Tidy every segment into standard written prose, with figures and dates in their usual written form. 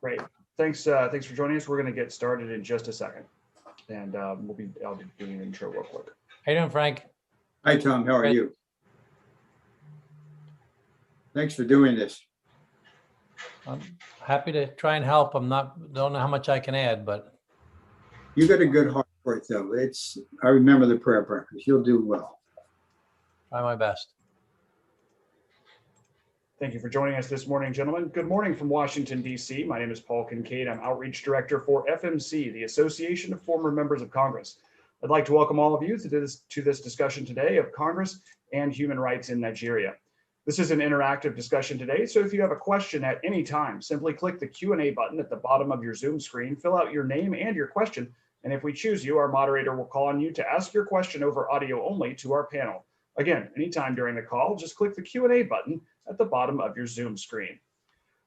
Great. Thanks for joining us. We're going to get started in just a second, and I'll be doing an intro real quick. How you doing, Frank? Hi, Tom. How are you? Thanks for doing this. I'm happy to try and help. Don't know how much I can add, but You got a good heart for it, though. I remember the prayer breakfast. You'll do well. try my best. Thank you for joining us this morning, gentlemen. Good morning from Washington, D.C. My name is Paul Kincaid. I'm Outreach Director for FMC, the Association of Former Members of Congress. I'd like to welcome all of you to this discussion today of Congress and human rights in Nigeria. This is an interactive discussion today, so if you have a question at any time, simply click the Q&A button at the bottom of your Zoom screen, fill out your name and your question, and if we choose you, our moderator will call on you to ask your question over audio only to our panel. Again, anytime during the call, just click the Q&A button at the bottom of your Zoom screen.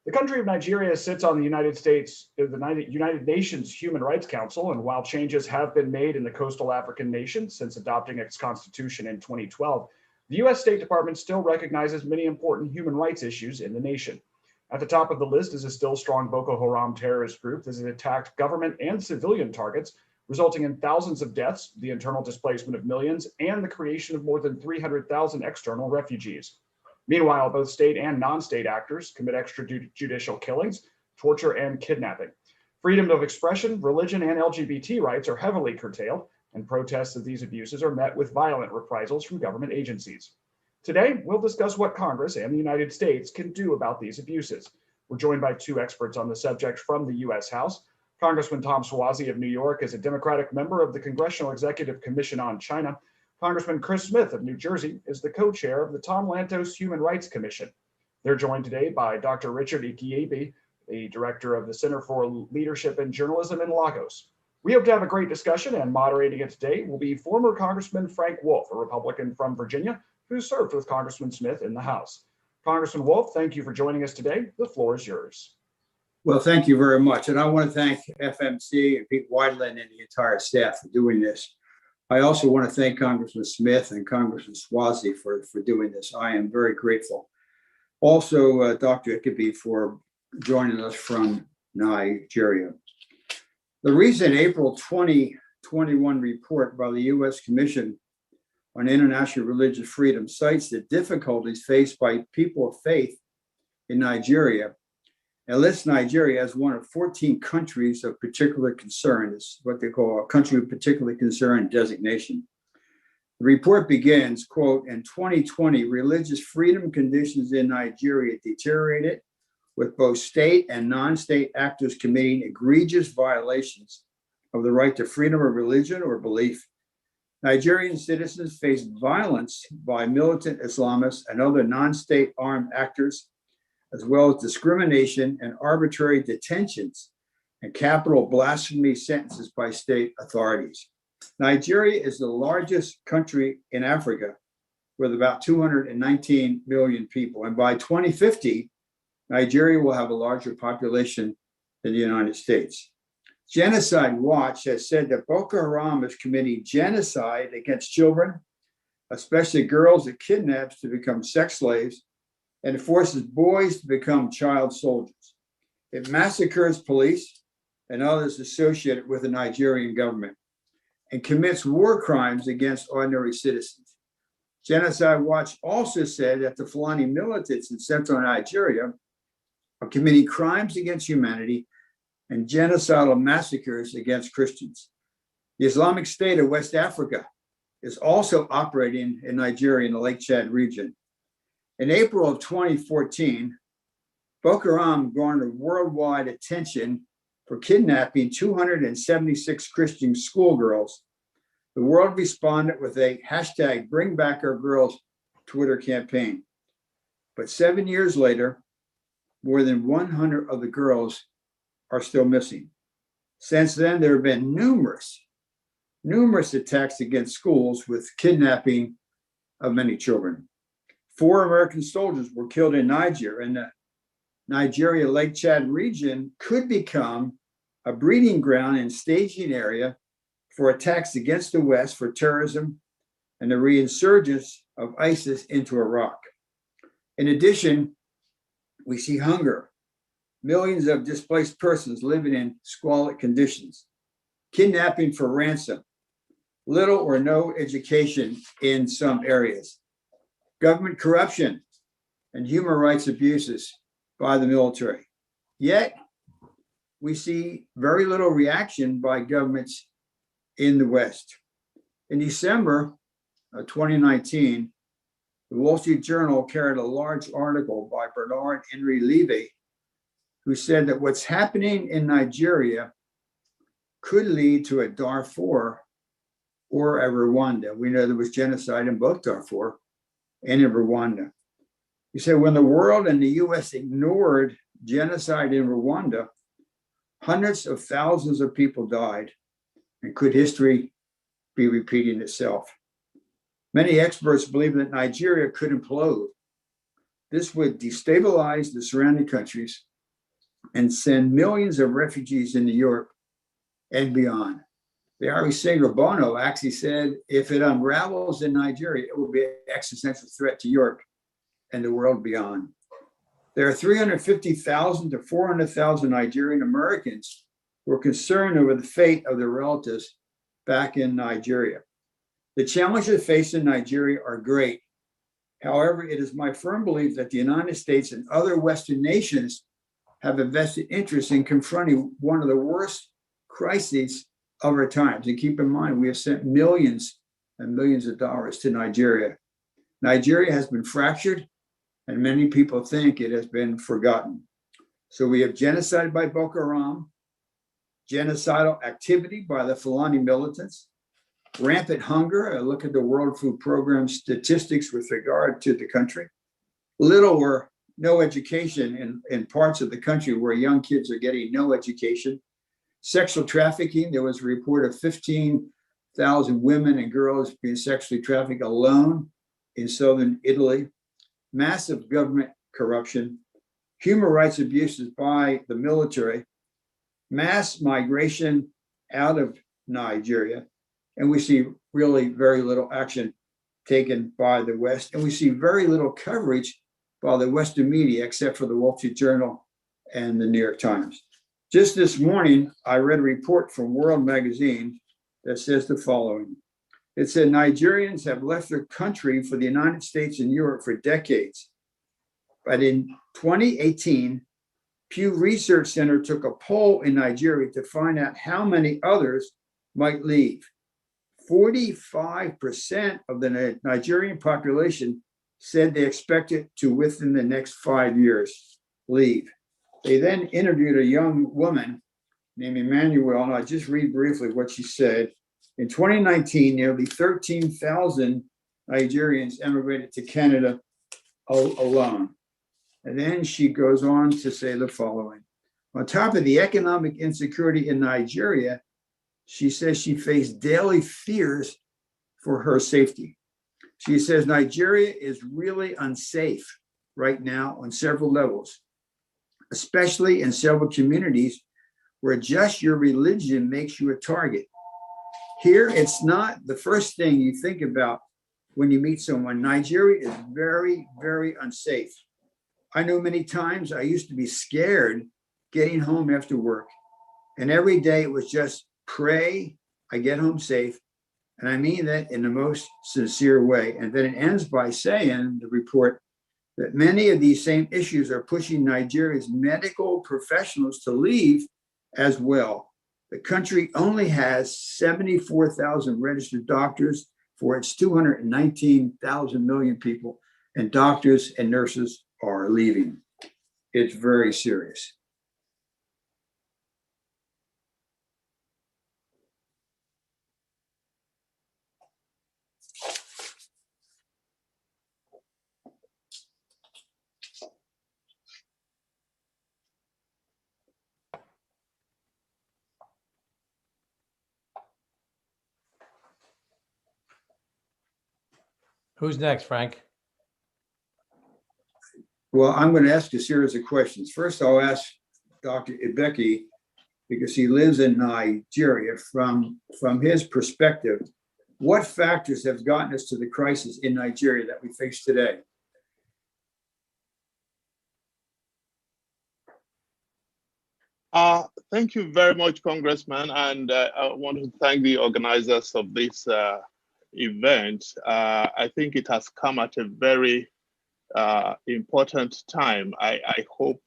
The country of Nigeria sits on the United Nations Human Rights Council, and while changes have been made in the coastal African nation since adopting its constitution in 2012, the U.S. State Department still recognizes many important human rights issues in the nation. At the top of the list is a still strong Boko Haram terrorist group that has attacked government and civilian targets, resulting in thousands of deaths, the internal displacement of millions, and the creation of more than 300,000 external refugees. Meanwhile, both state and non-state actors commit extrajudicial killings, torture, and kidnapping. Freedom of expression, religion, and LGBT rights are heavily curtailed, and protests of these abuses are met with violent reprisals from government agencies. Today, we'll discuss what Congress and the United States can do about these abuses. We're joined by two experts on the subject from the U.S. House. Congressman Tom Suozzi of New York is a Democratic member of the Congressional Executive Commission on China. Congressman Chris Smith of New Jersey is the co-chair of the Tom Lantos Human Rights Commission. They're joined today by Dr. Richard Ikiebi, the director of the Center for Leadership and Journalism in Lagos. We hope to have a great discussion, and moderating it today will be former Congressman Frank Wolf, a Republican from Virginia, who served with Congressman Smith in the House. Congressman Wolf, thank you for joining us today. The floor is yours. Well, thank you very much. And I want to thank FMC and Pete Weidland and the entire staff for doing this. I also want to thank Congressman Smith and Congressman Suozzi for doing this. I am very grateful. Also, Dr. Ikebe for joining us from Nigeria. The recent April 2021 report by the U.S. Commission on International Religious Freedom cites the difficulties faced by people of faith in Nigeria and lists Nigeria as one of 14 countries of particular concern. It's what they call a country of particular concern designation. The report begins, quote, in 2020, religious freedom conditions in Nigeria deteriorated, with both state and non-state actors committing egregious violations of the right to freedom of religion or belief. Nigerian citizens face violence by militant Islamists and other non-state armed actors, as well as discrimination and arbitrary detentions and capital blasphemy sentences by state authorities. Nigeria is the largest country in Africa with about 219 million people. And by 2050, Nigeria will have a larger population than the United States. Genocide Watch has said that Boko Haram is committing genocide against children, especially girls it kidnaps to become sex slaves, and it forces boys to become child soldiers. It massacres police and others associated with the Nigerian government and commits war crimes against ordinary citizens. Genocide Watch also said that the Fulani militants in central Nigeria are committing crimes against humanity and genocidal massacres against Christians. The Islamic State of West Africa is also operating in Nigeria in the Lake Chad region. In April of 2014, Boko Haram garnered worldwide attention for kidnapping 276 Christian schoolgirls. The world responded with a hashtag Bring Back Our Girls Twitter campaign. But 7 years later, more than 100 of the girls are still missing. Since then, there have been numerous attacks against schools with kidnapping of many children. 4 American soldiers were killed in Niger, and the Nigeria Lake Chad region could become a breeding ground and staging area for attacks against the West for terrorism and the reinsurgence of ISIS into Iraq. In addition, we see hunger, millions of displaced persons living in squalid conditions, kidnapping for ransom, little or no education in some areas, government corruption, and human rights abuses by the military. Yet, we see very little reaction by governments in the West. In December of 2019, the Wall Street Journal carried a large article by Bernard Henry Levy, who said that what's happening in Nigeria could lead to a Darfur or a Rwanda. We know there was genocide in both Darfur and in Rwanda. He said when the world and the US ignored genocide in Rwanda, hundreds of thousands of people died. And could history be repeating itself? Many experts believe that Nigeria could implode. This would destabilize the surrounding countries and send millions of refugees into Europe and beyond. The Irish singer Bono actually said, if it unravels in Nigeria, it will be an existential threat to Europe and the world beyond. There are 350,000 to 400,000 Nigerian Americans who are concerned over the fate of their relatives back in Nigeria. The challenges facing Nigeria are great. However, it is my firm belief that the United States and other Western nations have a vested interest in confronting one of the worst crises of our times. And keep in mind, we have sent millions and millions of dollars to Nigeria. Nigeria has been fractured, and many people think it has been forgotten. So we have genocide by Boko Haram, genocidal activity by the Fulani militants, rampant hunger. I look at the World Food Program statistics with regard to the country. Little or no education in parts of the country where young kids are getting no education. Sexual trafficking, there was a report of 15,000 women and girls being sexually trafficked alone in southern Italy. Massive government corruption, human rights abuses by the military, mass migration out of Nigeria, and we see really very little action taken by the West, and we see very little coverage by the Western media, except for the Wall Street Journal and the New York Times. Just this morning, I read a report from World Magazine that says the following. It said Nigerians have left their country for the United States and Europe for decades. But in 2018, Pew Research Center took a poll in Nigeria to find out how many others might leave. 45% of the Nigerian population said they expected to, within the next 5 years, leave. They then interviewed a young woman named Emmanuel, and I'll just read briefly what she said. In 2019, nearly 13,000 Nigerians emigrated to Canada alone. And then she goes on to say the following. On top of the economic insecurity in Nigeria, she says she faced daily fears for her safety. She says Nigeria is really unsafe right now on several levels, especially in several communities where just your religion makes you a target. Here, it's not the first thing you think about when you meet someone. Nigeria is very, very unsafe. I know many times I used to be scared getting home after work. And every day it was just pray I get home safe. And I mean that in the most sincere way. And then it ends by saying, the report, that many of these same issues are pushing Nigeria's medical professionals to leave as well. The country only has 74,000 registered doctors for its 219,000 million people, and doctors and nurses are leaving. It's very serious. Who's next, Frank? Well, I'm going to ask a series of questions. First, I'll ask Dr. Ibeki, because he lives in Nigeria, from his perspective, what factors have gotten us to the crisis in Nigeria that we face today? Thank you very much, Congressman, and I want to thank the organizers of this event. I think it has come at a very important time. I hope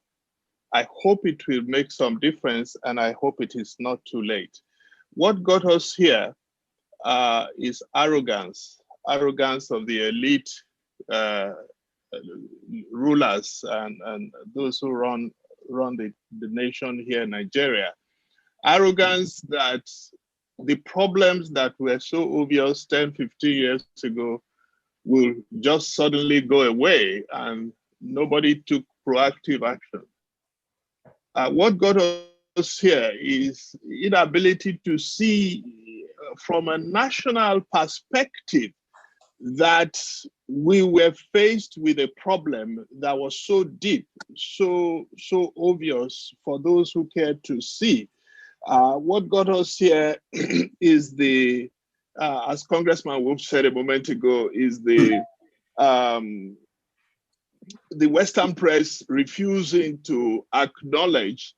it will make some difference, and I hope it is not too late. What got us here is arrogance of the elite rulers and those who run the nation here in Nigeria. Arrogance that the problems that were so obvious 10, 15 years ago will just suddenly go away, and nobody took proactive action. What got us here is inability to see from a national perspective that we were faced with a problem that was so deep, so obvious for those who cared to see. What got us here is as Congressman Wolf said a moment ago, is the Western press refusing to acknowledge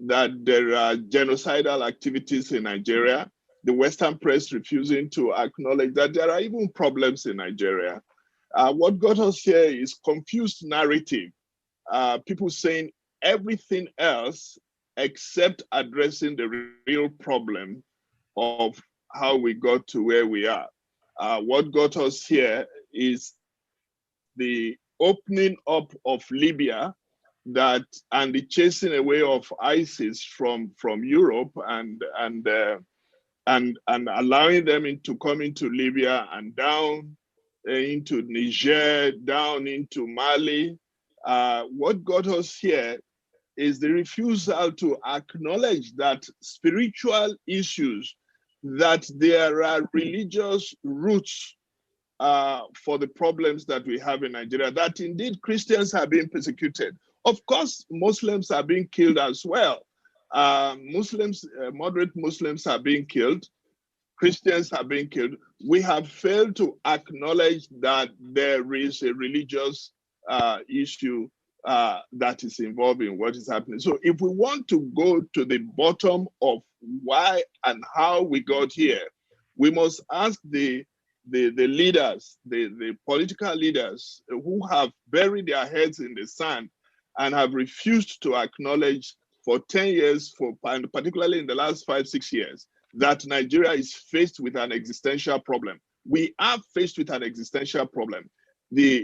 that there are genocidal activities in Nigeria. The Western press refusing to acknowledge that there are even problems in Nigeria. What got us here is confused narrative. People saying everything else except addressing the real problem of how we got to where we are. What got us here is the opening up of Libya and the chasing away of ISIS from Europe and allowing them to come into Libya and down into Niger, down into Mali. What got us here is the refusal to acknowledge that spiritual issues, that there are religious roots for the problems that we have in Nigeria, that indeed Christians are being persecuted. Of course, Muslims are being killed as well. Moderate Muslims are being killed. Christians are being killed. We have failed to acknowledge that there is a religious issue that is involved in what is happening. So if we want to go to the bottom of why and how we got here, we must ask the leaders, the political leaders who have buried their heads in the sand and have refused to acknowledge for 10 years, and particularly in the last 5-6 years, that Nigeria is faced with an existential problem. We are faced with an existential problem.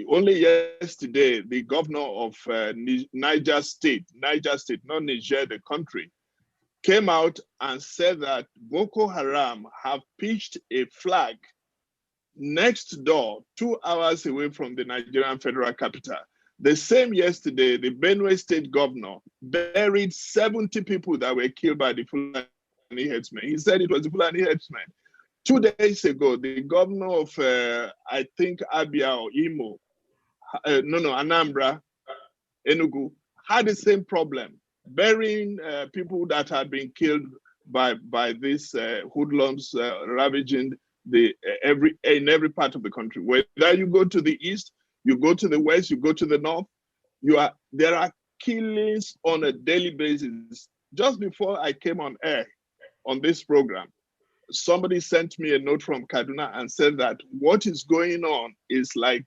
Only yesterday, the governor of Niger State, not Niger, the country, came out and said that Boko Haram have pitched a flag next door, 2 hours away from the Nigerian federal capital. The same yesterday, the Benue State governor buried 70 people that were killed by the Fulani headsmen. He said it was the Fulani headsmen. 2 days ago, the governor of, I think, Abia or Imo, Anambra, Enugu, had the same problem, burying people that had been killed by these hoodlums ravaging in every part of the country. Whether you go to the east, you go to the west, you go to the north, there are killings on a daily basis. Just before I came on air on this program, somebody sent me a note from Kaduna and said that what is going on is like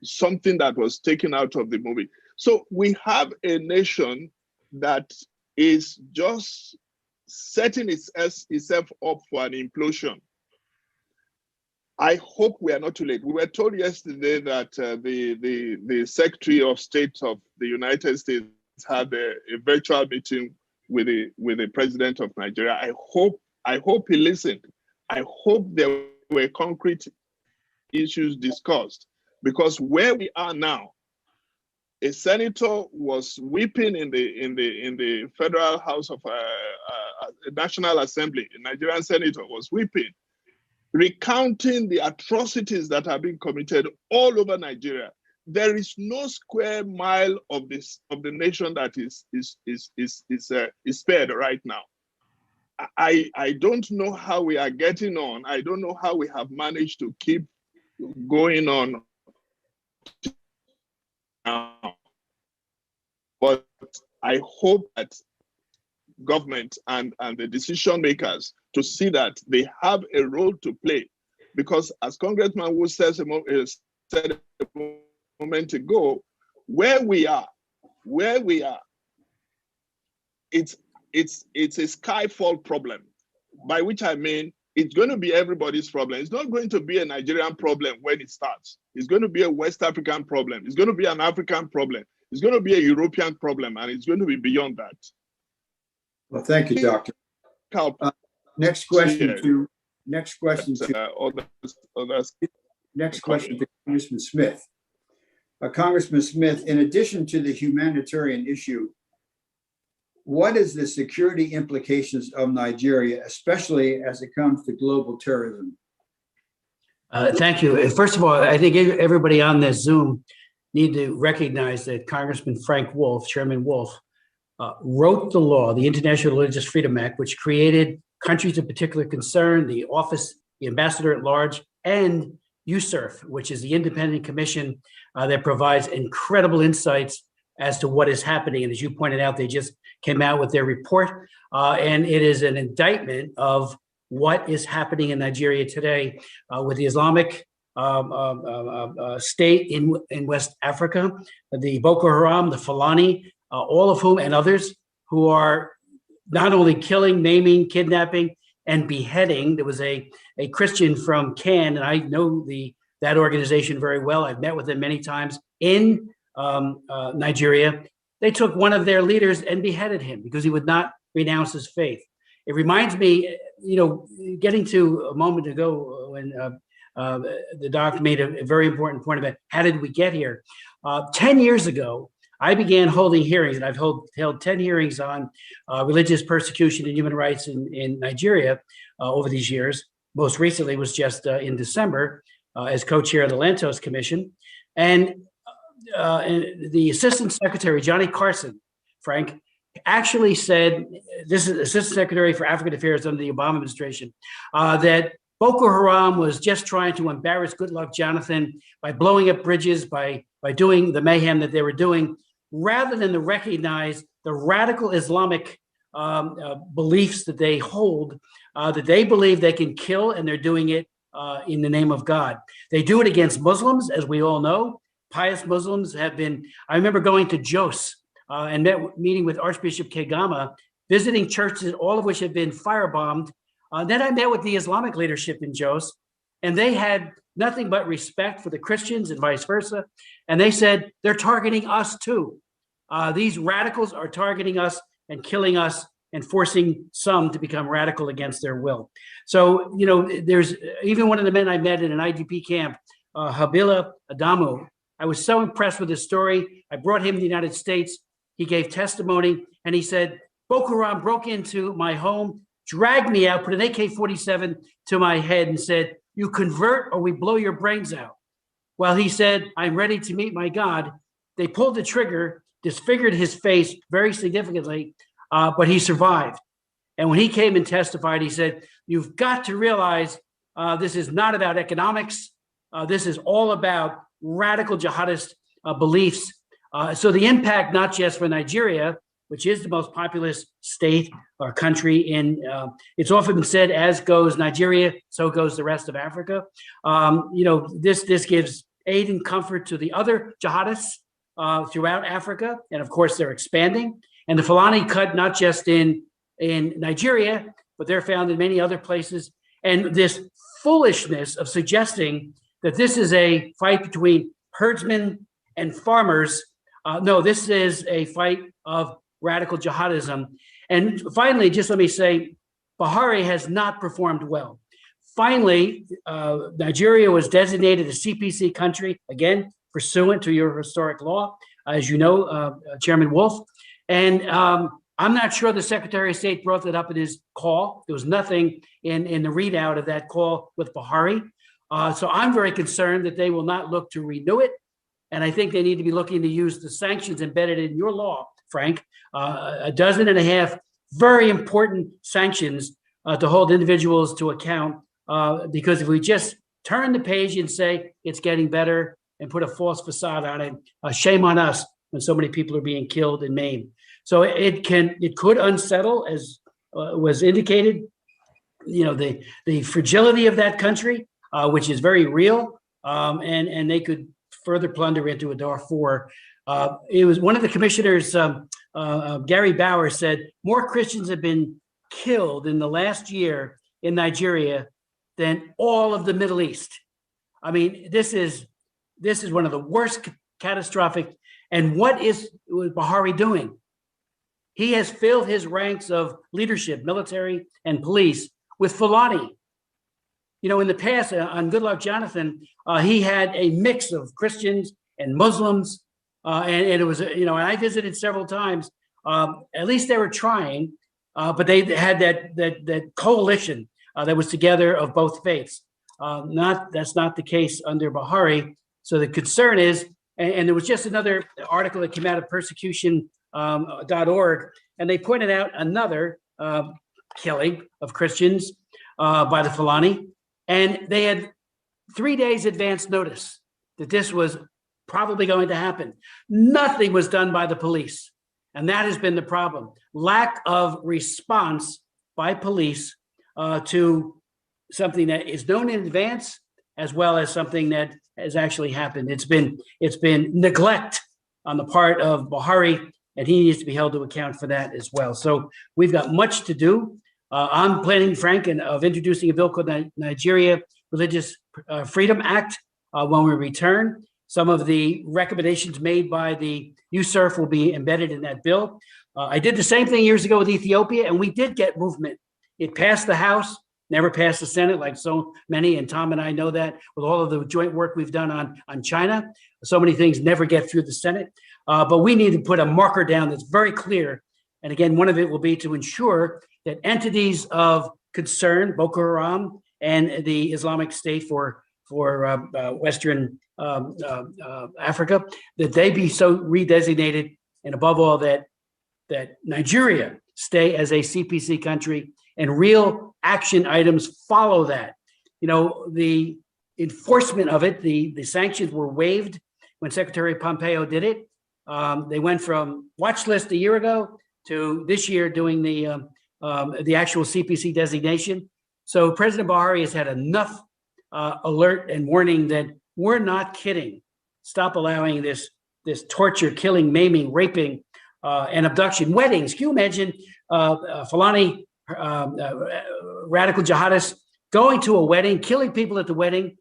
something that was taken out of the movie. So we have a nation that is just setting itself up for an implosion. I hope we are not too late. We were told yesterday that the Secretary of State of the United States had a virtual meeting with the President of Nigeria. I hope he listened. I hope there were concrete issues discussed, because where we are now, a senator was weeping in the Federal House of National Assembly. A Nigerian senator was weeping, recounting the atrocities that have been committed all over Nigeria. There is no square mile of the nation that is spared right now. I don't know how we are getting on. I don't know how we have managed to keep going on now. But I hope that government and the decision makers to see that they have a role to play. Because as Congressman Wood said a moment ago, where we are, it's a skyfall problem, by which I mean it's going to be everybody's problem. It's not going to be a Nigerian problem when it starts. It's going to be a West African problem. It's going to be an African problem. It's going to be a European problem, and it's going to be beyond that. Well, thank you, Doctor. Next question to Congressman Smith. Congressman Smith, in addition to the humanitarian issue, what is the security implications of Nigeria, especially as it comes to global terrorism? Thank you. First of all, I think everybody on this Zoom need to recognize that Congressman Frank Wolf, Chairman Wolf, wrote the law, the International Religious Freedom Act, which created countries of particular concern, the office, the ambassador at large, and USCIRF, which is the independent commission that provides incredible insights as to what is happening. And as you pointed out, they just came out with their report, and it is an indictment of what is happening in Nigeria today with the Islamic state in West Africa, the Boko Haram, the Fulani, all of whom and others who are not only killing, maiming, kidnapping, and beheading. There was a Christian from Cannes, and I know that organization very well. I've met with them many times in Nigeria. They took one of their leaders and beheaded him because he would not renounce his faith. It reminds me, getting to a moment ago when the doc made a very important point about how did we get here. 10 years ago, I began holding hearings, and I've held 10 hearings on religious persecution and human rights in Nigeria over these years. Most recently was just in December as co-chair of the Lantos Commission. And the Assistant Secretary, Johnny Carson, Frank, actually said, this is Assistant Secretary for African Affairs under the Obama administration, that Boko Haram was just trying to embarrass Goodluck Jonathan by blowing up bridges, by doing the mayhem that they were doing, rather than to recognize the radical Islamic beliefs that they hold, that they believe they can kill, and they're doing it in the name of God. They do it against Muslims, as we all know. Pious Muslims have been, I remember going to Jos and meeting with Archbishop Kegama, visiting churches, all of which have been firebombed. Then I met with the Islamic leadership in Jos, and they had nothing but respect for the Christians and vice versa. And they said, they're targeting us too. These radicals are targeting us and killing us and forcing some to become radical against their will. So, there's even one of the men I met in an IDP camp, Habila Adamu. I was so impressed with his story. I brought him to the United States. He gave testimony, and he said, Boko Haram broke into my home, dragged me out, put an AK-47 to my head and said, you convert or we blow your brains out. Well, he said, I'm ready to meet my God. They pulled the trigger, disfigured his face very significantly, but he survived. And when he came and testified, he said, you've got to realize this is not about economics. This is all about radical jihadist beliefs. So the impact, not just for Nigeria, which is the most populous state or country in, it's often been said, as goes Nigeria, so goes the rest of Africa. This gives aid and comfort to the other jihadists throughout Africa. And of course, they're expanding. And the Fulani cut not just in Nigeria, but they're found in many other places. And this foolishness of suggesting that this is a fight between herdsmen and farmers. No, this is a fight of radical jihadism. And finally, just let me say, Buhari has not performed well. Finally, Nigeria was designated a CPC country, again, pursuant to your historic law, as you know, Chairman Wolf. And I'm not sure the Secretary of State brought that up in his call. There was nothing in the readout of that call with Buhari. So I'm very concerned that they will not look to renew it. And I think they need to be looking to use the sanctions embedded in your law, Frank, 12.5 very important sanctions to hold individuals to account. Because if we just turn the page and say it's getting better and put a false facade on it, shame on us when so many people are being killed and maimed. So it could unsettle, as was indicated, the fragility of that country, which is very real, and they could further plunder into a Darfur. It was one of the commissioners, Gary Bauer, said more Christians have been killed in the last year in Nigeria than all of the Middle East. I mean, this is one of the worst catastrophic. And what is Buhari doing? He has filled his ranks of leadership, military and police, with Fulani. In the past, on Goodluck Jonathan, he had a mix of Christians and Muslims, and it was, and I visited several times. At least they were trying, but they had that coalition that was together of both faiths. That's not the case under Buhari. So the concern is, and there was just another article that came out of persecution.org, and they pointed out another killing of Christians by the Fulani, and they had 3 days advance notice that this was probably going to happen. Nothing was done by the police, and that has been the problem. Lack of response by police to something that is known in advance, as well as something that has actually happened. It's been neglect on the part of Buhari, and he needs to be held to account for that as well. So we've got much to do. I'm planning, Frank, of introducing a bill called the Nigeria Religious Freedom Act when we return. Some of the recommendations made by the USERF will be embedded in that bill. I did the same thing years ago with Ethiopia, and we did get movement. It passed the House, never passed the Senate, like so many, and Tom and I know that with all of the joint work we've done on China. So many things never get through the Senate, but we need to put a marker down that's very clear. And again, one of it will be to ensure that entities of concern, Boko Haram and the Islamic State for Western Africa, that they be so redesignated, and above all that Nigeria stay as a CPC country, and real action items follow that. The enforcement of it, the sanctions were waived when Secretary Pompeo did it. They went from watch list a year ago to this year doing the actual CPC designation. So President Buhari has had enough alert and warning that we're not kidding. Stop allowing this torture, killing, maiming, raping, and abduction. Weddings. Can you imagine Fulani radical jihadists going to a wedding, killing people at the wedding?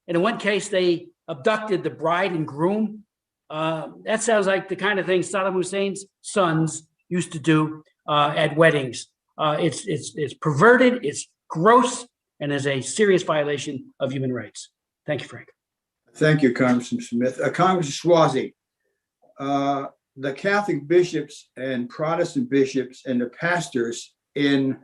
And in one case, they abducted the bride and groom. That sounds like the kind of thing Saddam Hussein's sons used to do at weddings. It's perverted, it's gross, and is a serious violation of human rights. Thank you, Frank. Thank you, Congressman Smith. Congressman Swazi, the Catholic bishops and Protestant bishops and the pastors in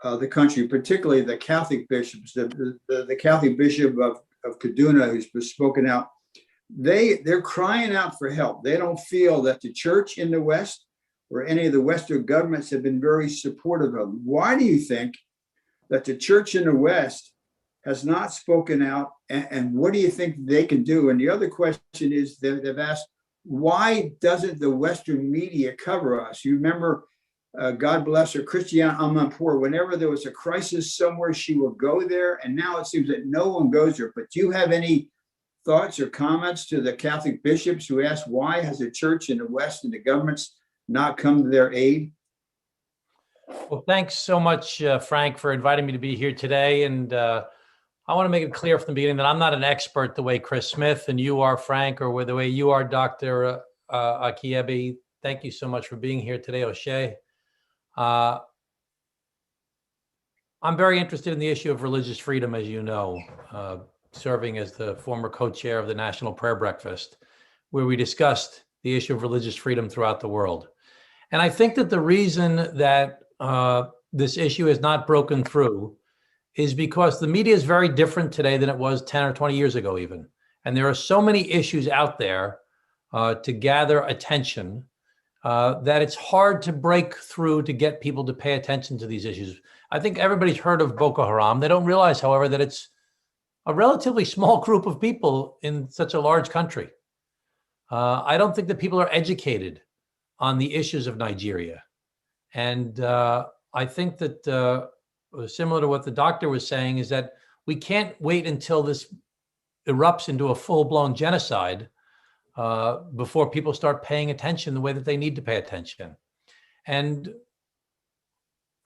the country, particularly the Catholic bishops, the Catholic bishop of Kaduna, who's spoken out, they're crying out for help. They don't feel that the church in the West or any of the Western governments have been very supportive of them. Why do you think that the church in the West has not spoken out, and what do you think they can do? And the other question is, they've asked, why doesn't the Western media cover us? You remember, God bless her, Christiane Amanpour, whenever there was a crisis somewhere, she would go there, and now it seems that no one goes there. But do you have any thoughts or comments to the Catholic bishops who ask, why has the church in the West and the governments not come to their aid? Well, thanks so much, Frank, for inviting me to be here today. And I want to make it clear from the beginning that I'm not an expert the way Chris Smith and you are, Frank, or the way you are, Dr. Akiebe. Thank you so much for being here today, O'Shea. I'm very interested in the issue of religious freedom, as you know, serving as the former co-chair of the National Prayer Breakfast, where we discussed the issue of religious freedom throughout the world. And I think that the reason that this issue has not broken through is because the media is very different today than it was 10 or 20 years ago even. And there are so many issues out there to gather attention that it's hard to break through to get people to pay attention to these issues. I think everybody's heard of Boko Haram. They don't realize, however, that it's a relatively small group of people in such a large country. I don't think that people are educated on the issues of Nigeria. And I think that similar to what the doctor was saying is that we can't wait until this erupts into a full-blown genocide before people start paying attention the way that they need to pay attention. And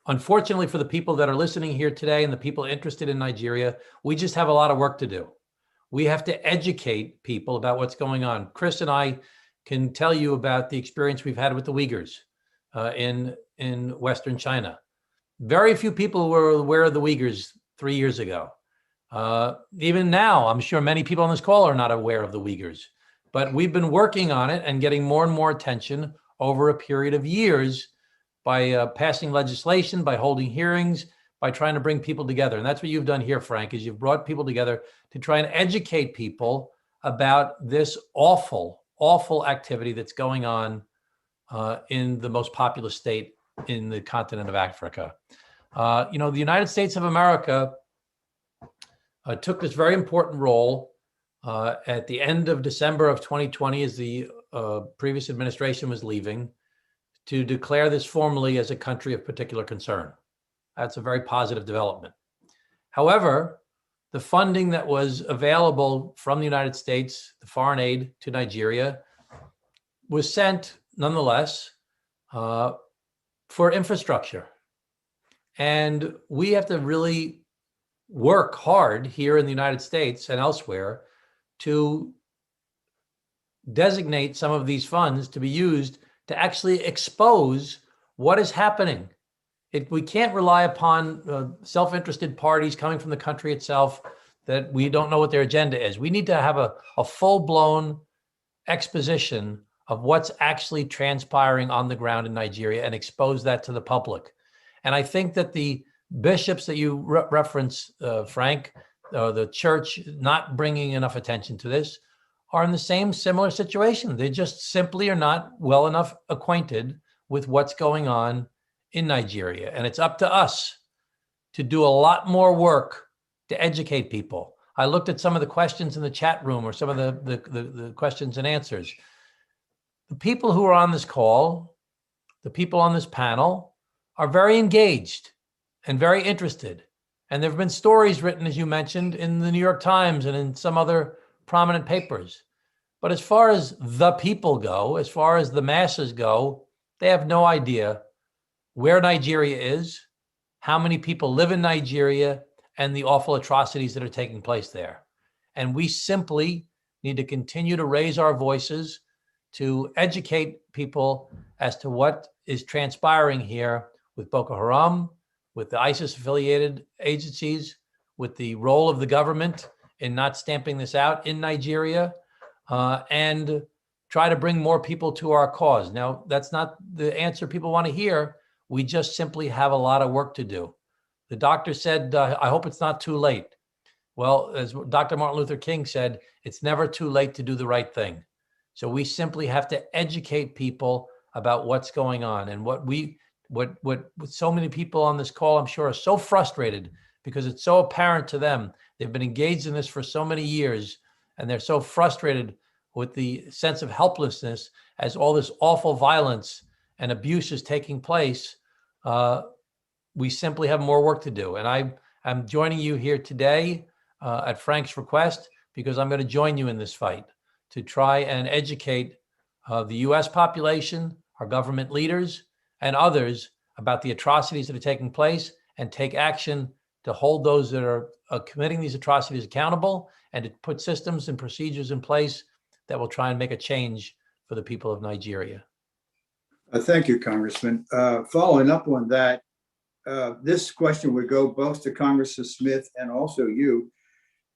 unfortunately for the people that are listening here today and the people interested in Nigeria, we just have a lot of work to do. We have to educate people about what's going on. Chris and I can tell you about the experience we've had with the Uyghurs in Western China. Very few people were aware of the Uyghurs 3 years ago. Even now, I'm sure many people on this call are not aware of the Uyghurs, but we've been working on it and getting more and more attention over a period of years by passing legislation, by holding hearings, by trying to bring people together. And that's what you've done here, Frank, is you've brought people together to try and educate people about this awful, awful activity that's going on in the most populous state in the continent of Africa. The United States of America took this very important role at the end of December of 2020 as the previous administration was leaving to declare this formally as a country of particular concern. That's a very positive development. However, the funding that was available from the United States, the foreign aid to Nigeria, was sent nonetheless for infrastructure. And we have to really work hard here in the United States and elsewhere to designate some of these funds to be used to actually expose what is happening. We can't rely upon self-interested parties coming from the country itself that we don't know what their agenda is. We need to have a full-blown exposition of what's actually transpiring on the ground in Nigeria and expose that to the public. And I think that the bishops that you reference, Frank, the church not bringing enough attention to this, are in the same similar situation. They just simply are not well enough acquainted with what's going on in Nigeria. And it's up to us to do a lot more work to educate people. I looked at some of the questions in the chat room or some of the questions and answers. The people who are on this call, the people on this panel, are very engaged and very interested. And there have been stories written, as you mentioned, in the New York Times and in some other prominent papers. But as far as the people go, as far as the masses go, they have no idea where Nigeria is, how many people live in Nigeria, and the awful atrocities that are taking place there. And we simply need to continue to raise our voices to educate people as to what is transpiring here with Boko Haram, with the ISIS-affiliated agencies, with the role of the government in not stamping this out in Nigeria, and try to bring more people to our cause. Now, that's not the answer people want to hear. We just simply have a lot of work to do. The doctor said, I hope it's not too late. Well, as Dr. Martin Luther King said, it's never too late to do the right thing. So we simply have to educate people about what's going on. And what so many people on this call, I'm sure, are so frustrated because it's so apparent to them. They've been engaged in this for so many years, and they're so frustrated with the sense of helplessness as all this awful violence and abuse is taking place. We simply have more work to do. And I'm joining you here today at Frank's request because I'm going to join you in this fight to try and educate the US population, our government leaders, and others about the atrocities that are taking place and take action to hold those that are committing these atrocities accountable and to put systems and procedures in place that will try and make a change for the people of Nigeria. Thank you, Congressman. Following up on that, this question would go both to Congressman Smith and also you.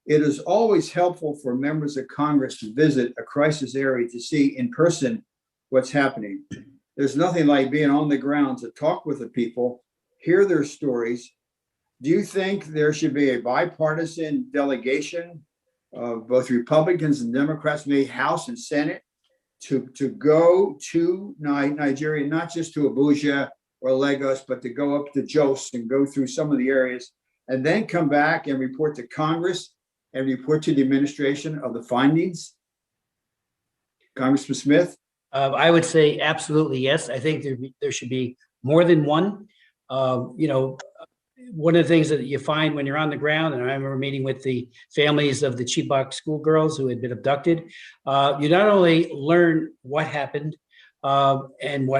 It is always helpful for members of Congress to visit a crisis area to see in person what's happening. There's nothing like being on the ground to talk with the people, hear their stories. Do you think there should be a bipartisan delegation of both Republicans and Democrats, maybe House and Senate, to go to Nigeria, not just to Abuja or Lagos, but to go up to Jos and go through some of the areas and then come back and report to Congress and report to the administration of the findings? Congressman Smith? I would say absolutely yes. I think there should be more than one. You know, one of the things that you find when you're on the ground, and I remember meeting with the families of the Chibok schoolgirls who had been abducted, you not only learn what happened and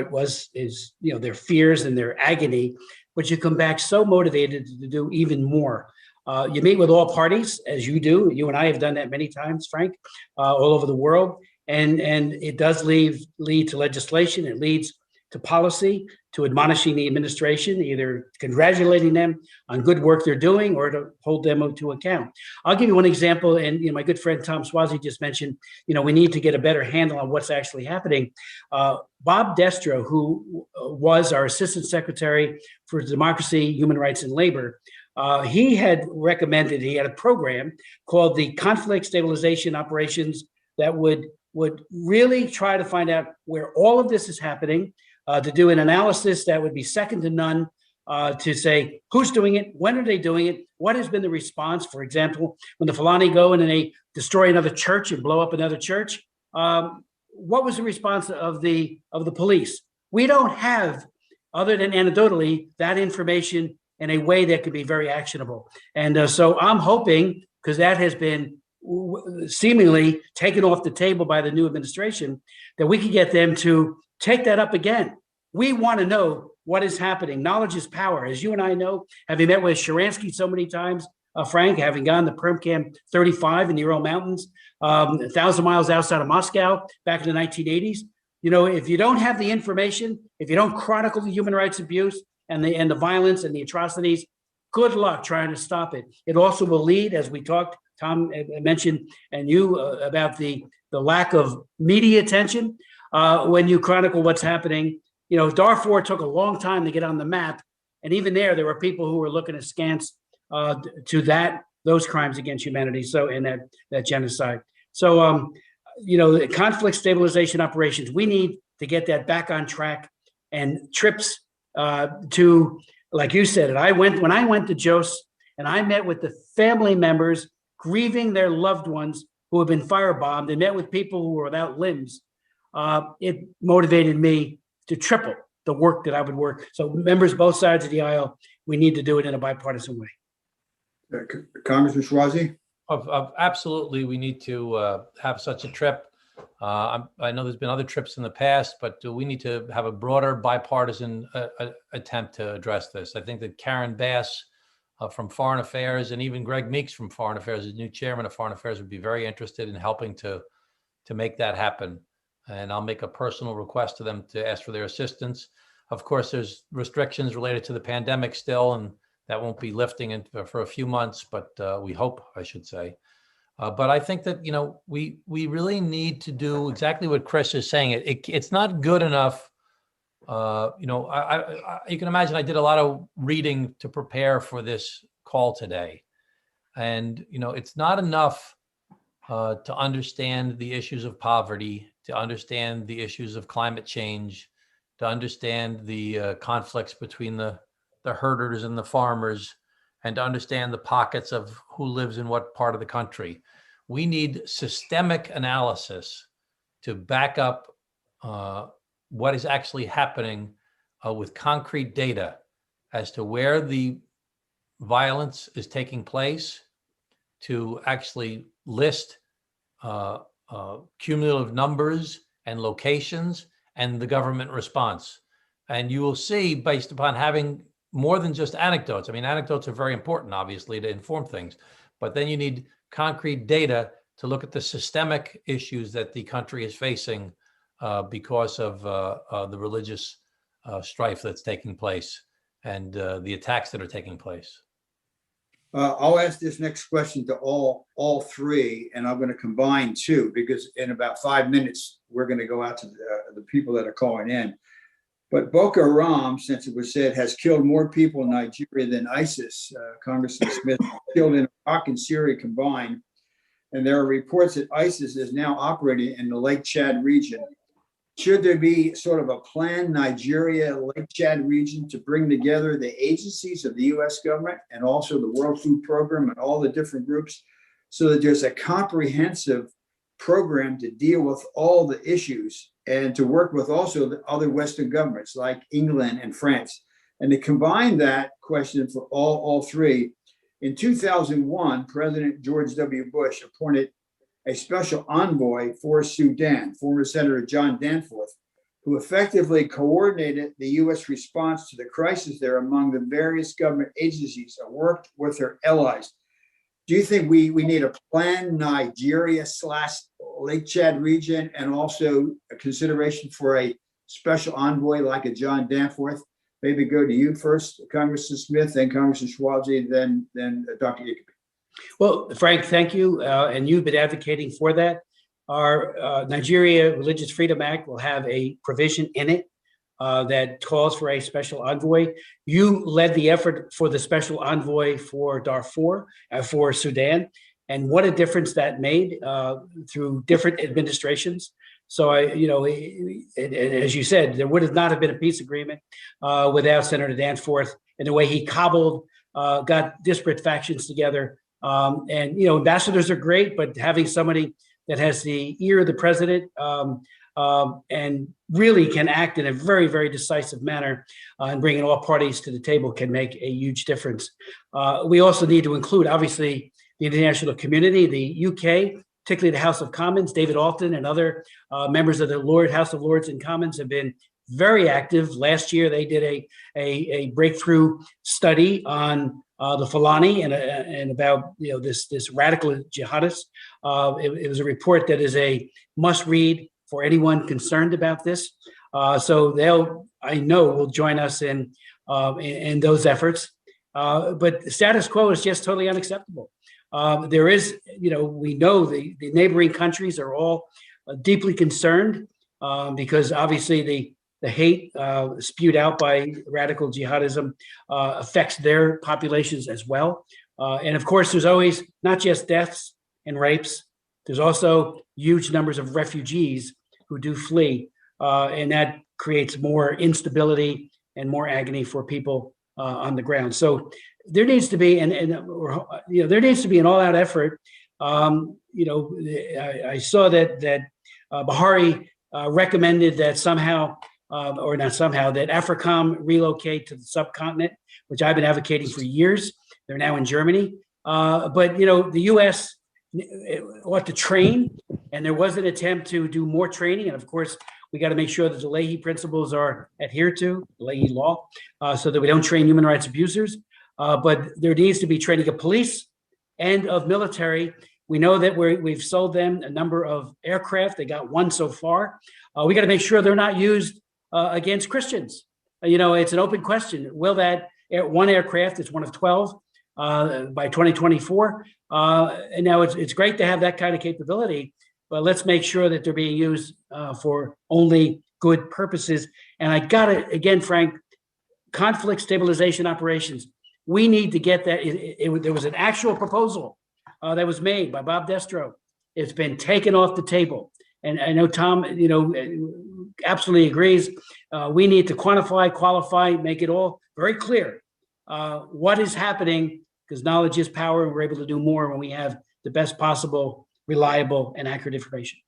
is their fears and their agony, but you come back so motivated to do even more. You meet with all parties, as you do. You and I have done that many times, Frank, all over the world. And it does lead to legislation. It leads to policy, to admonishing the administration, either congratulating them on good work they're doing or to hold them to account. I'll give you one example. And my good friend Tom Swazi just mentioned, we need to get a better handle on what's actually happening. Bob Destro, who was our Assistant Secretary for Democracy, Human Rights, and Labor, he had recommended, he had a program called the Conflict Stabilization Operations that would really try to find out where all of this is happening, to do an analysis that would be second to none, to say who's doing it, when are they doing it, what has been the response. For example, when the Fulani go in and they destroy another church and blow up another church, what was the response of the police? We don't have, other than anecdotally, that information in a way that could be very actionable. And so I'm hoping, because that has been seemingly taken off the table by the new administration, that we can get them to take that up again. We want to know what is happening. Knowledge is power. As you and I know, having met with Sharansky so many times, Frank, having gone to Perm Camp 35 in the Ural Mountains, 1,000 miles outside of Moscow back in the 1980s. If you don't have the information, if you don't chronicle the human rights abuse and the violence and the atrocities, good luck trying to stop it. It also will lead, as we talked, Tom mentioned, and you, about the lack of media attention when you chronicle what's happening. Darfur took a long time to get on the map, and even there were people who were looking askance to those crimes against humanity. So, and that genocide. So, the conflict stabilization operations, we need to get that back on track, and trips to, like you said, when I went to Jos and I met with the family members grieving their loved ones who have been firebombed, and met with people who were without limbs, it motivated me to triple the work that I would work. So members, both sides of the aisle, we need to do it in a bipartisan way. Congressman Schwazi? Absolutely, we need to have such a trip. I know there's been other trips in the past, but we need to have a broader bipartisan attempt to address this. I think that Karen Bass from Foreign Affairs, and even Greg Meeks from Foreign Affairs, the new chairman of Foreign Affairs, would be very interested in helping to make that happen. And I'll make a personal request to them to ask for their assistance. Of course, there's restrictions related to the pandemic still, and that won't be lifting for a few months, but we hope, I should say. But I think that, we really need to do exactly what Chris is saying. It's not good enough. You can imagine I did a lot of reading to prepare for this call today. And, it's not enough to understand the issues of poverty, to understand the issues of climate change, to understand the conflicts between the herders and the farmers, and to understand the pockets of who lives in what part of the country. We need systemic analysis to back up what is actually happening with concrete data as to where the violence is taking place, to actually list cumulative numbers and locations and the government response. And you will see, based upon having more than just anecdotes. I mean, anecdotes are very important, obviously, to inform things, but then you need concrete data to look at the systemic issues that the country is facing because of the religious strife that's taking place and the attacks that are taking place. I'll ask this next question to all three, and I'm going to combine two, because in about 5 minutes, we're going to go out to the people that are calling in. But Boko Haram, since it was said, has killed more people in Nigeria than ISIS. Congressman Smith killed in Iraq and Syria combined. And there are reports that ISIS is now operating in the Lake Chad region. Should there be sort of a planned Nigeria, Lake Chad region to bring together the agencies of the US government and also the World Food Program and all the different groups, so that there's a comprehensive program to deal with all the issues and to work with also the other Western governments like England and France. And to combine that question for all three, in 2001, President George W. Bush appointed a special envoy for Sudan, former Senator John Danforth, who effectively coordinated the U.S. response to the crisis there among the various government agencies and worked with their allies. Do you think we need a planned Nigeria / Lake Chad region and also a consideration for a special envoy like a John Danforth? Maybe go to you first, Congressman Smith, then Congressman Schwazi, then Dr. Ikubi. Well, Frank, thank you. And you've been advocating for that. Our Nigeria Religious Freedom Act will have a provision in it that calls for a special envoy. You led the effort for the special envoy for Darfur, for Sudan, and what a difference that made through different administrations. So, as you said, there would not have been a peace agreement without Senator Danforth and the way he got disparate factions together. Ambassadors are great, but having somebody that has the ear of the president and really can act in a very, very decisive manner and bringing all parties to the table can make a huge difference. We also need to include, obviously, the international community, the UK, particularly the House of Commons. David Alton and other members of the House of Lords and Commons have been very active. Last year, they did a breakthrough study on the Fulani and about this radical jihadist. It was a report that is a must read for anyone concerned about this. So I know, will join us in those efforts. But the status quo is just totally unacceptable. There is, we know the neighboring countries are all deeply concerned because obviously the hate spewed out by radical jihadism affects their populations as well. And of course, there's always not just deaths and rapes, there's also huge numbers of refugees who do flee. And that creates more instability and more agony for people on the ground. So there needs to be, there needs to be an all-out effort. I saw that Buhari recommended that somehow, or not somehow, that AFRICOM relocate to the subcontinent, which I've been advocating for years. They're now in Germany. But the U.S. ought to train, and there was an attempt to do more training. And of course, we got to make sure that the Leahy principles are adhered to, the Leahy law, so that we don't train human rights abusers. But there needs to be training of police and of military. We know that we've sold them a number of aircraft. They got one so far. We got to make sure they're not used against Christians. It's an open question. Will that one aircraft, it's one of 12 by 2024. And now it's great to have that kind of capability, but let's make sure that they're being used for only good purposes. And I got it again, Frank, conflict stabilization operations. We need to get that. There was an actual proposal that was made by Bob Destro. It's been taken off the table. And I know Tom, absolutely agrees. We need to quantify, qualify, make it all very clear what is happening, because knowledge is power, and we're able to do more when we have the best possible, reliable, and accurate information.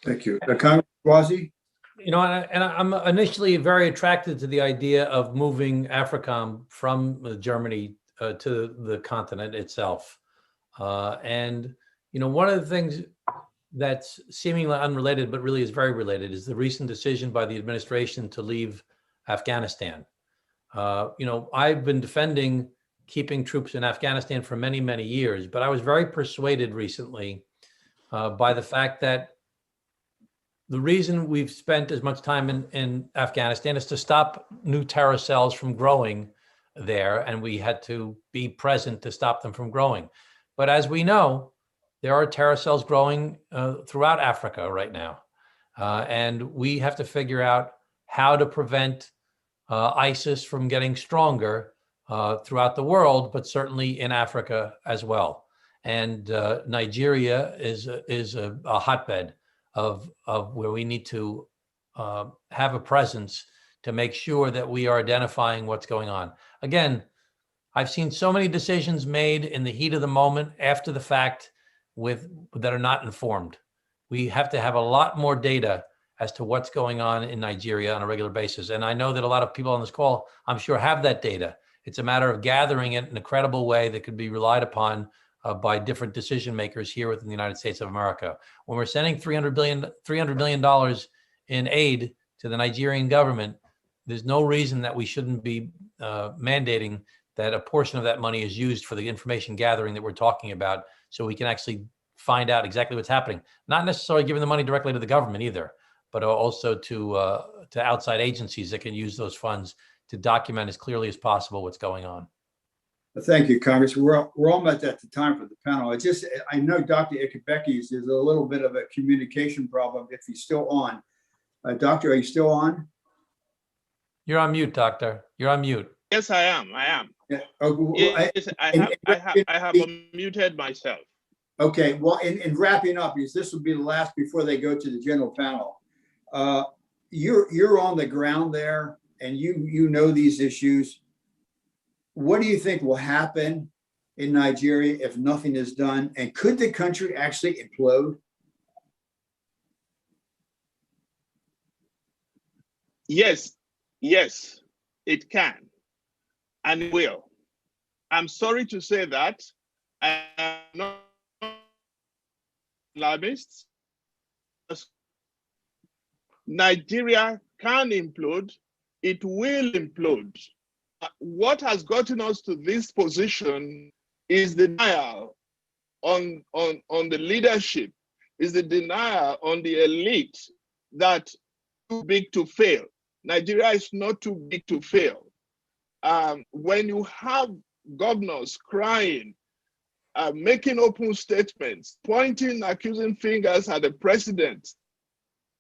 Thank you. Congressman Schwazi? And I'm initially very attracted to the idea of moving AFRICOM from Germany to the continent itself. And one of the things that's seemingly unrelated, but really is very related, is the recent decision by the administration to leave Afghanistan. I've been defending keeping troops in Afghanistan for many, many years, but I was very persuaded recently by the fact that the reason we've spent as much time in Afghanistan is to stop new terror cells from growing there, and we had to be present to stop them from growing. But as we know, there are terror cells growing throughout Africa right now, and we have to figure out how to prevent ISIS from getting stronger throughout the world, but certainly in Africa as well. And Nigeria is a hotbed of where we need to have a presence to make sure that we are identifying what's going on. Again, I've seen so many decisions made in the heat of the moment, after the fact, that are not informed. We have to have a lot more data as to what's going on in Nigeria on a regular basis. And I know that a lot of people on this call, I'm sure, have that data. It's a matter of gathering it in a credible way that could be relied upon by different decision makers here within the United States of America. When we're sending $300 million in aid to the Nigerian government, there's no reason that we shouldn't be mandating that a portion of that money is used for the information gathering that we're talking about, so we can actually find out exactly what's happening. Not necessarily giving the money directly to the government either, but also to outside agencies that can use those funds to document as clearly as possible what's going on. Thank you, Congress. We're almost at the time for the panel. I know Dr. Ikebekes is a little bit of a communication problem if he's still on. Doctor, are you still on? You're on mute, Doctor. You're on mute. Yes, I am. Yeah. Yes, I have unmuted myself. Okay. Well, in wrapping up, because this will be the last before they go to the general panel. You're on the ground there, and you know these issues. What do you think will happen in Nigeria if nothing is done? And could the country actually implode? Yes, it can, and it will. I'm sorry to say that. I am not alarmist. Nigeria can implode. It will implode. What has gotten us to this position is the denial on the leadership, is the denial on the elite that too big to fail. Nigeria is not too big to fail. When you have governors crying, making open statements, pointing accusing fingers at the president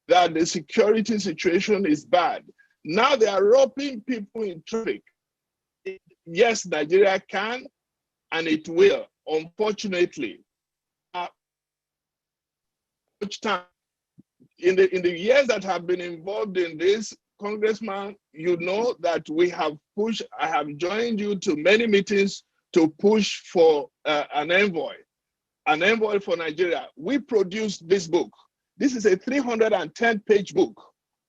that the security situation is bad, now they are roping people in traffic. Yes, Nigeria can, and it will, unfortunately. Much time in the years that have been involved in this, Congressman, you know that I have joined you to many meetings to push for an envoy for Nigeria. We produced this book. This is a 310-page book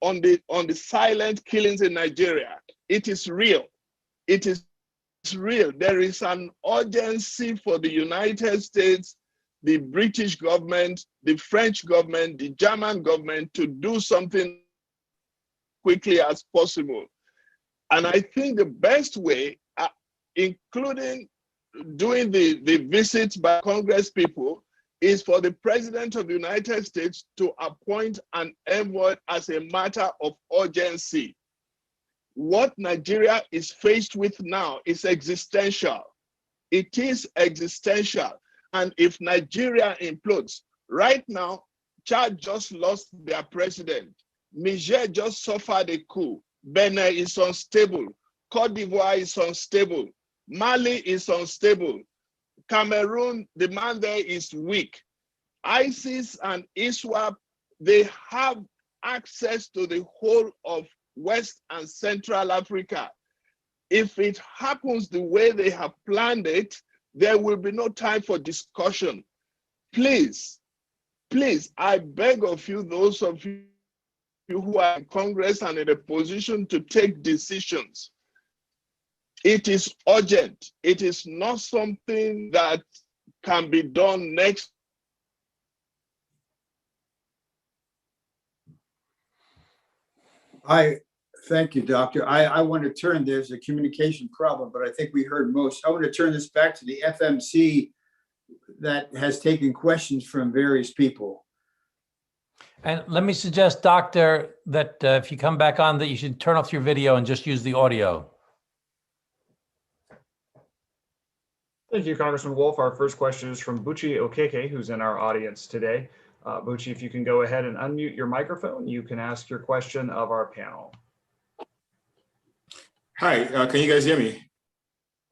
on the silent killings in Nigeria. It is real. It is real. There is an urgency for the United States, the British government, the French government, the German government to do something quickly as possible. And I think the best way, including doing the visits by Congress people, is for the President of the United States to appoint an envoy as a matter of urgency. What Nigeria is faced with now is existential. It is existential. And if Nigeria implodes, right now, Chad just lost their president. Niger just suffered a coup. Benin is unstable. Cote d'Ivoire is unstable. Mali is unstable. Cameroon, the man there is weak. ISIS and ISWAP, they have access to the whole of West and Central Africa. If it happens the way they have planned it, there will be no time for discussion. Please, I beg of you, those of you who are in Congress and in a position to take decisions, it is urgent. It is not something that can be done next. Thank you, Doctor. I want to turn, there's a communication problem, but I think we heard most. I want to turn this back to the FMC that has taken questions from various people. And let me suggest, Doctor, that if you come back on, that you should turn off your video and just use the audio. Thank you, Congressman Wolf. Our first question is from Buchi Okeke, who's in our audience today. Buchi, if you can go ahead and unmute your microphone, you can ask your question of our panel. Hi, can you guys hear me?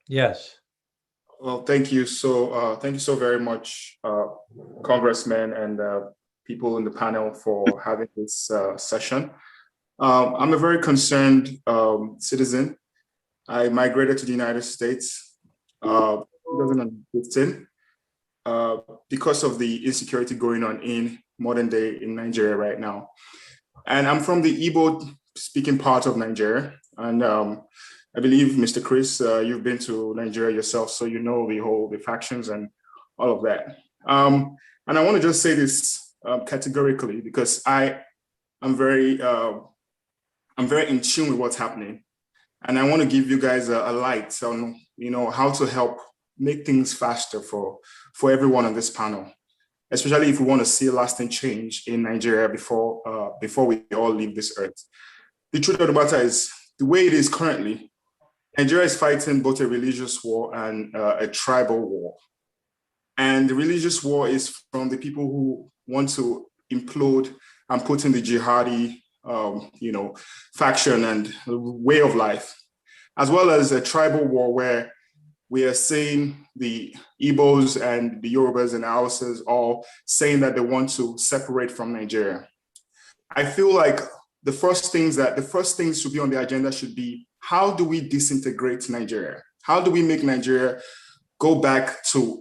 Yes. Well, thank you so very much, Congressman and people in the panel for having this session. I'm a very concerned citizen. I migrated to the United States 2015 because of the insecurity going on in modern day in Nigeria right now. And I'm from the Igbo speaking part of Nigeria. And I believe, Mr. Chris, you've been to Nigeria yourself, so you know the factions and all of that. And I want to just say this categorically, because I'm very in tune with what's happening. And I want to give you guys a light on, how to help make things faster for everyone on this panel, especially if we want to see a lasting change in Nigeria before we all leave this earth. The truth of the matter is, the way it is currently, Nigeria is fighting both a religious war and a tribal war. And the religious war is from the people who want to implode and put in the jihadi, faction and way of life, as well as a tribal war where we are seeing the Igbos and the Yorubas and the Hausas all saying that they want to separate from Nigeria. I feel like the first things to be on the agenda should be, how do we disintegrate Nigeria? How do we make Nigeria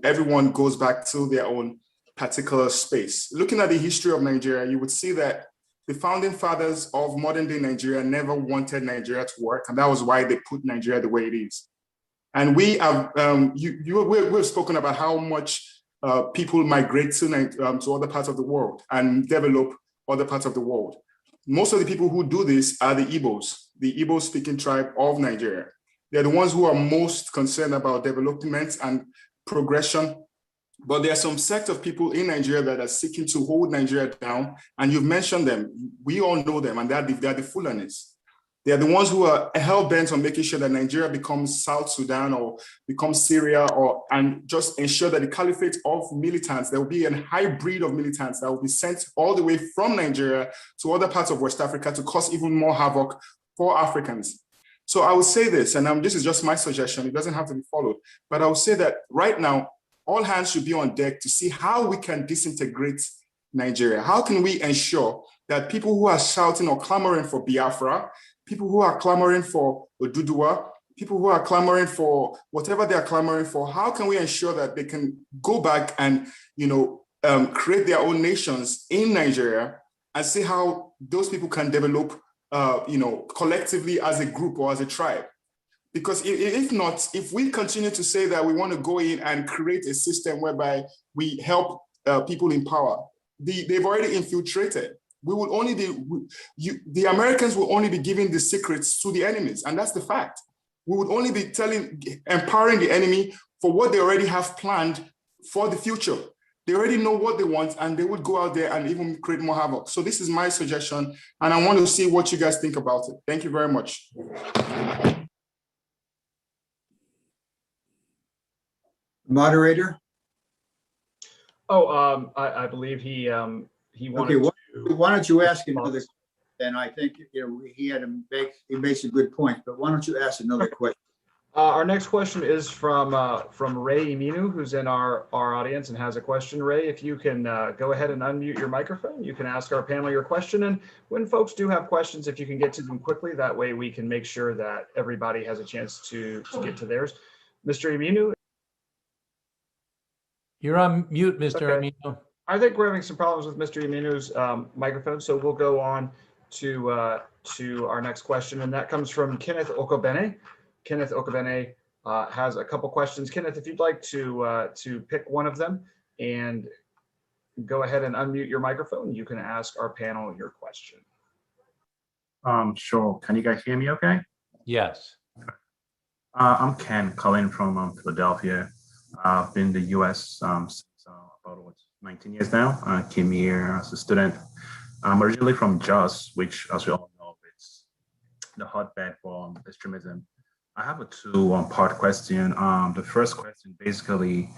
everyone goes back to their own particular space? Looking at the history of Nigeria, you would see that the founding fathers of modern day Nigeria never wanted Nigeria to work, and that was why they put Nigeria the way it is. And we have, we've spoken about how much people migrate to other parts of the world and develop other parts of the world. Most of the people who do this are the Igbo speaking tribe of Nigeria. They're the ones who are most concerned about development and progression. But there are some sect of people in Nigeria that are seeking to hold Nigeria down, and you've mentioned them. We all know them, and they're the Fulanis. They're the ones who are hell-bent on making sure that Nigeria becomes South Sudan or becomes Syria, and just ensure that the caliphate of militants, there will be a hybrid of militants that will be sent all the way from Nigeria to other parts of West Africa to cause even more havoc for Africans. So I would say this, and this is just my suggestion, it doesn't have to be followed, but I would say that right now, all hands should be on deck to see how we can disintegrate Nigeria. How can we ensure that people who are shouting or clamoring for Biafra, people who are clamoring for Oduduwa, people who are clamoring for whatever they are clamoring for, how can we ensure that they can go back and create their own nations in Nigeria and see how those people can develop collectively as a group or as a tribe? Because if not, if we continue to say that we want to go in and create a system whereby we help people in power, they've already infiltrated. We will only the Americans will only be giving the secrets to the enemies, and that's the fact. We would only be empowering the enemy for what they already have planned for the future. They already know what they want, and they would go out there and even create more havoc. So this is my suggestion, and I want to see what you guys think about it. Thank you very much. Moderator? Oh, I believe he wanted to. Why don't you ask another question? And I think he makes a good point, but why don't you ask another question? Our next question is from Ray Iminu, who's in our audience and has a question. Ray, if you can go ahead and unmute your microphone, you can ask our panel your question. And when folks do have questions, if you can get to them quickly, that way we can make sure that everybody has a chance to get to theirs. Mr. Iminu? You're on mute, Mr. Okay. Amino. I think we're having some problems with Mr. Iminu's microphone, so we'll go on to our next question, and that comes from Kenneth Okobene. Kenneth Okobene has a couple questions. Kenneth, if you'd like to pick one of them and go ahead and unmute your microphone, you can ask our panel your question. Sure. Can you guys hear me okay? Yes. I'm Ken, calling from Philadelphia. I've been in the US since about 19 years now. I came here as a student. I'm originally from Jos, which, as we all know, it's the hotbed for extremism. I have a two-part question. The first question, basically,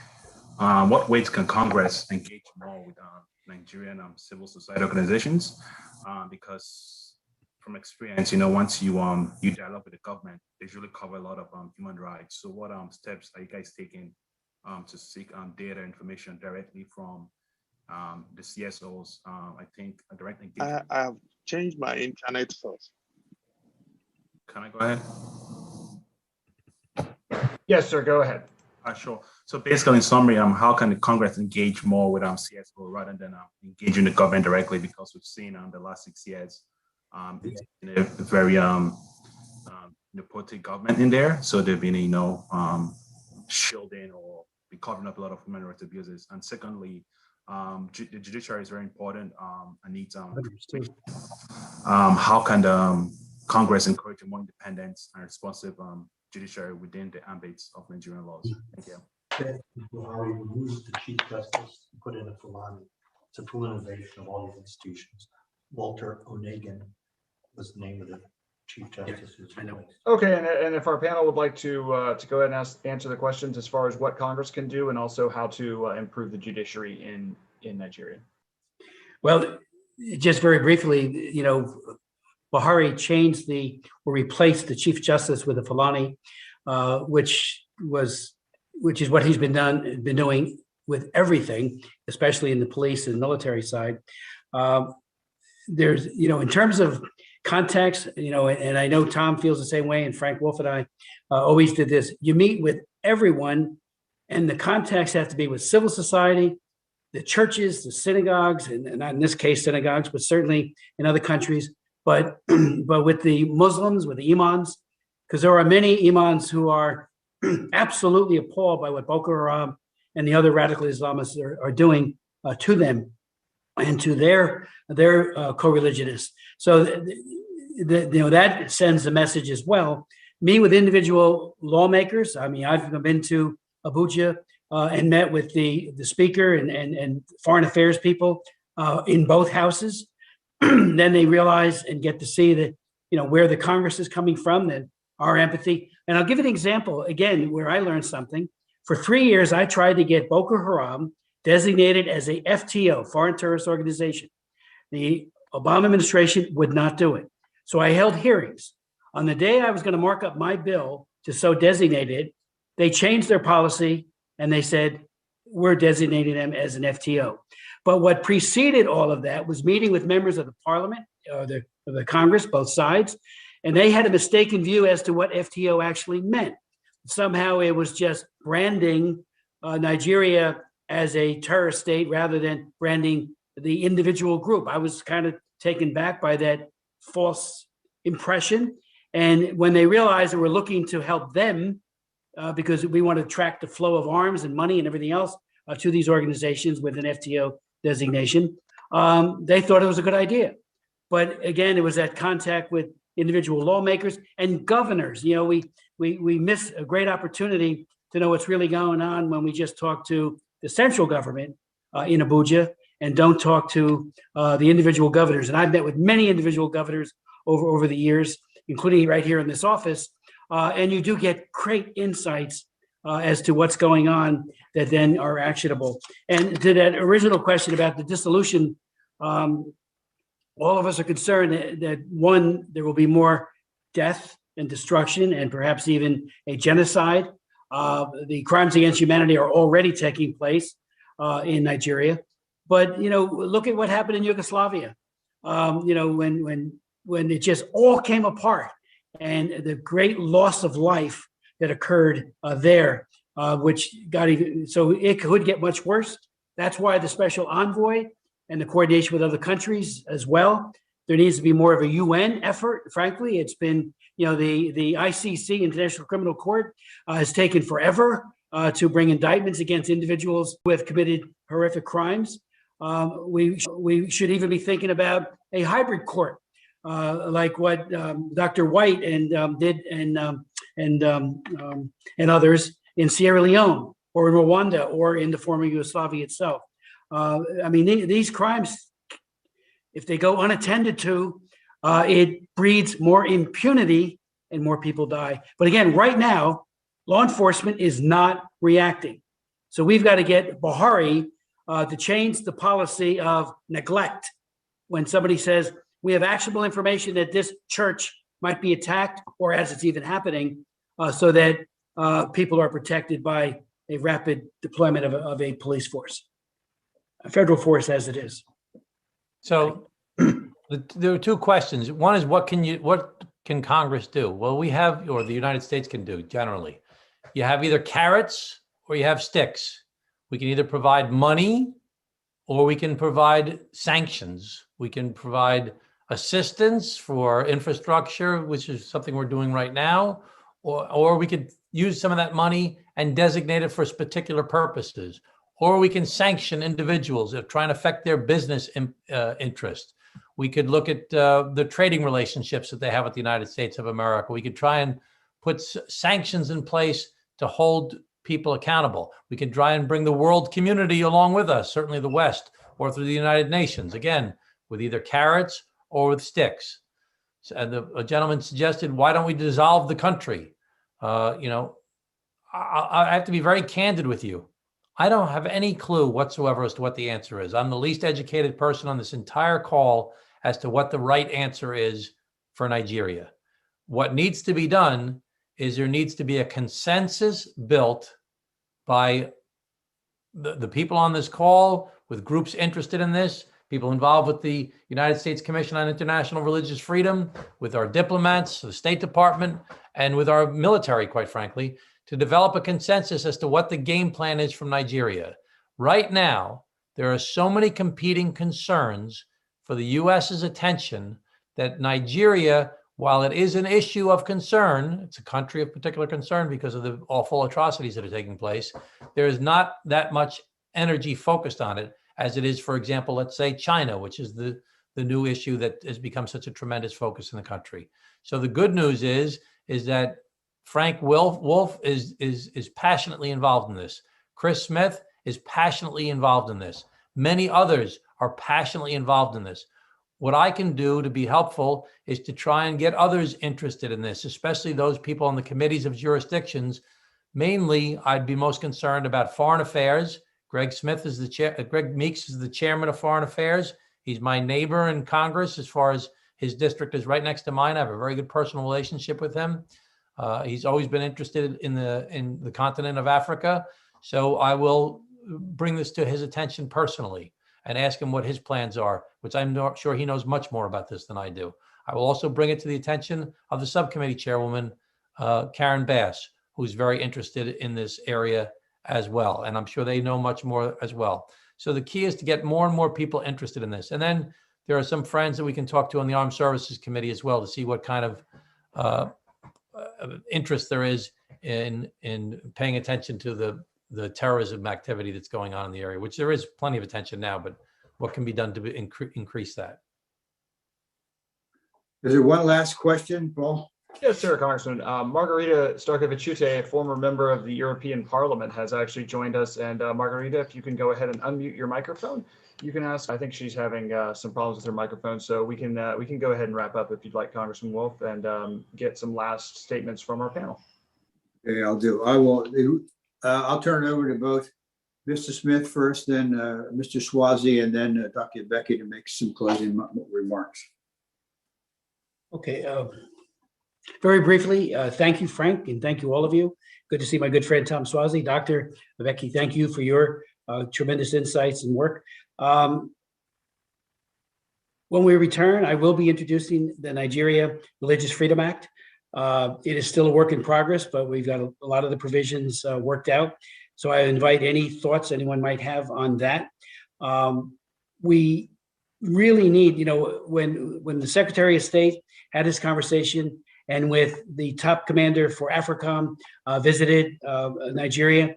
what ways can Congress engage more with Nigerian civil society organizations? Because from experience, once you dialogue with the government, they usually cover a lot of human rights. So what steps are you guys taking to seek data information directly from the CSOs? I think a direct engagement. I have changed my internet source. Can I go ahead? Yes, sir, go ahead. Sure. So basically, in summary, how can the Congress engage more with CSO rather than engaging the government directly? Because we've seen the last 6 years, it's been a very nepotic government in there. So they've been, shielding or covering up a lot of human rights abuses. And secondly, the judiciary is very important and needs how can the Congress encourage a more independent and responsive judiciary within the ambits of Nigerian laws? Thank you. Buhari removed the Chief Justice and put in a Fulani. It's a politicization of all these institutions. Walter Onegan was the name of the Chief Justice. I know. Okay, and if our panel would like to go ahead and answer the questions as far as what Congress can do and also how to improve the judiciary in Nigeria. Well, just very briefly, Buhari changed replaced the Chief Justice with a Fulani, which is what he's been doing with everything, especially in the police and military side. There's, in terms of context, and I know Tom feels the same way, and Frank Wolf and I always did this. You meet with everyone, and the context has to be with civil society, the churches, the synagogues, and not in this case synagogues, but certainly in other countries, but with the Muslims, with the imams, because there are many imams who are absolutely appalled by what Boko Haram and the other radical Islamists are doing to them and to their co-religionists. So that sends a message as well. Me with individual lawmakers. I mean, I've been to Abuja and met with the speaker and foreign affairs people in both houses. Then they realize and get to see that, where the Congress is coming from, that our empathy. And I'll give an example again, where I learned something. For 3 years, I tried to get Boko Haram designated as a FTO, foreign terrorist organization. The Obama administration would not do it. So I held hearings. On the day I was going to mark up my bill to so designate it, they changed their policy and they said, we're designating them as an FTO. But what preceded all of that was meeting with members of the parliament, or the Congress, both sides, and they had a mistaken view as to what FTO actually meant. Somehow it was just branding Nigeria as a terrorist state rather than branding the individual group. I was kind of taken back by that false impression. And when they realized that we're looking to help them, because we want to track the flow of arms and money and everything else to these organizations with an FTO designation, they thought it was a good idea. But again, it was that contact with individual lawmakers and governors. We miss a great opportunity to know what's really going on when we just talk to the central government in Abuja and don't talk to the individual governors. And I've met with many individual governors over the years, including right here in this office. And you do get great insights as to what's going on that then are actionable. And to that original question about the dissolution, all of us are concerned that one, there will be more death and destruction and perhaps even a genocide. The crimes against humanity are already taking place in Nigeria. But, look at what happened in Yugoslavia, when it just all came apart and the great loss of life that occurred there, which got even, so it could get much worse. That's why the special envoy and the coordination with other countries as well. There needs to be more of a UN effort. Frankly, it's been, the ICC, International Criminal Court, has taken forever to bring indictments against individuals who have committed horrific crimes. We should even be thinking about a hybrid court, like what Dr. White did and others in Sierra Leone or in Rwanda or in the former Yugoslavia itself. These crimes, if they go unattended to, it breeds more impunity and more people die. But again, right now, law enforcement is not reacting. So we've got to get Buhari to change the policy of neglect. When somebody says, we have actionable information that this church might be attacked, or as it's even happening, so that people are protected by a rapid deployment of a police force, a federal force as it is. So there are two questions. One is what can Congress do? Well, we have, or the United States can do generally. You have either carrots or you have sticks. We can either provide money or we can provide sanctions. We can provide assistance for infrastructure, which is something we're doing right now, or we could use some of that money and designate it for particular purposes, or we can sanction individuals that try and affect their business interest. We could look at the trading relationships that they have with the United States of America. We could try and put sanctions in place to hold people accountable. We can try and bring the world community along with us, certainly the West, or through the United Nations, again, with either carrots or with sticks. And a gentleman suggested, why don't we dissolve the country? I have to be very candid with you. I don't have any clue whatsoever as to what the answer is. I'm the least educated person on this entire call as to what the right answer is for Nigeria. What needs to be done is there needs to be a consensus built by the people on this call, with groups interested in this, people involved with the United States Commission on International Religious Freedom, with our diplomats, the State Department, and with our military, quite frankly, to develop a consensus as to what the game plan is from Nigeria. Right now, there are so many competing concerns for the US's attention that Nigeria, while it is an issue of concern, it's a country of particular concern because of the awful atrocities that are taking place, there is not that much energy focused on it as it is, for example, let's say China, which is the new issue that has become such a tremendous focus in the country. So the good news is that Frank Wolf is passionately involved in this. Chris Smith is passionately involved in this. Many others are passionately involved in this. What I can do to be helpful is to try and get others interested in this, especially those people on the committees of jurisdictions. Mainly, I'd be most concerned about foreign affairs. Greg Smith is the chair. Greg Meeks is the chairman of foreign affairs. He's my neighbor in Congress as far as his district is right next to mine. I have a very good personal relationship with him. He's always been interested in the continent of Africa. So I will bring this to his attention personally and ask him what his plans are, which I'm not sure he knows much more about this than I do. I will also bring it to the attention of the subcommittee chairwoman, Karen Bass, who's very interested in this area as well. And I'm sure they know much more as well. So the key is to get more and more people interested in this. And then there are some friends that we can talk to on the Armed Services Committee as well to see what kind of interest there is in paying attention to the terrorism activity that's going on in the area, which there is plenty of attention now, but what can be done to increase that? Is there one last question, Paul? Yes, sir, Congressman. Margarita Starkevičiūtė, a former member of the European Parliament, has actually joined us. And Margarita, if you can go ahead and unmute your microphone, you can ask. I think she's having some problems with her microphone, so we can go ahead and wrap up if you'd like, Congressman Wolf, and get some last statements from our panel. Okay, I'll do. I will. I'll turn it over to both Mr. Smith first, then Mr. Swazi, and then Dr. Becky to make some closing remarks. Okay. Very briefly, thank you, Frank, and thank you, all of you. Good to see my good friend, Tom Swazi. Dr. Becky, thank you for your tremendous insights and work. When we return, I will be introducing the Nigeria Religious Freedom Act. It is still a work in progress, but we've got a lot of the provisions worked out. So I invite any thoughts anyone might have on that. We really need, when the Secretary of State had this conversation and with the top commander for AFRICOM visited Nigeria,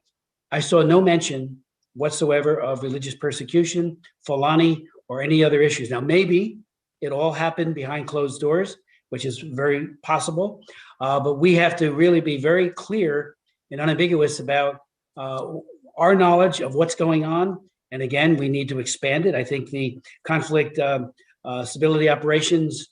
I saw no mention whatsoever of religious persecution, Fulani, or any other issues. Now, maybe it all happened behind closed doors, which is very possible. But we have to really be very clear and unambiguous about our knowledge of what's going on. And again, we need to expand it. I think the conflict stability operations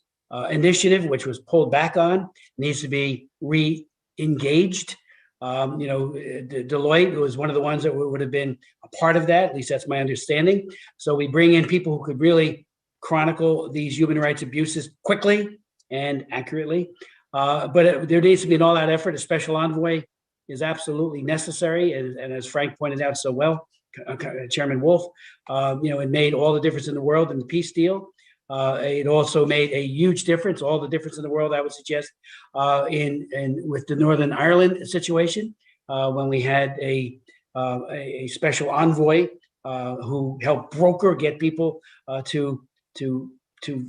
initiative, which was pulled back on, needs to be re-engaged. Deloitte was one of the ones that would have been a part of that. At least that's my understanding. So we bring in people who could really chronicle these human rights abuses quickly and accurately. But there needs to be an all-out effort. A special envoy is absolutely necessary. And as Frank pointed out so well, Chairman Wolf, it made all the difference in the world in the peace deal. It also made a huge difference, all the difference in the world, I would suggest, with the Northern Ireland situation, when we had a a special envoy who helped get people to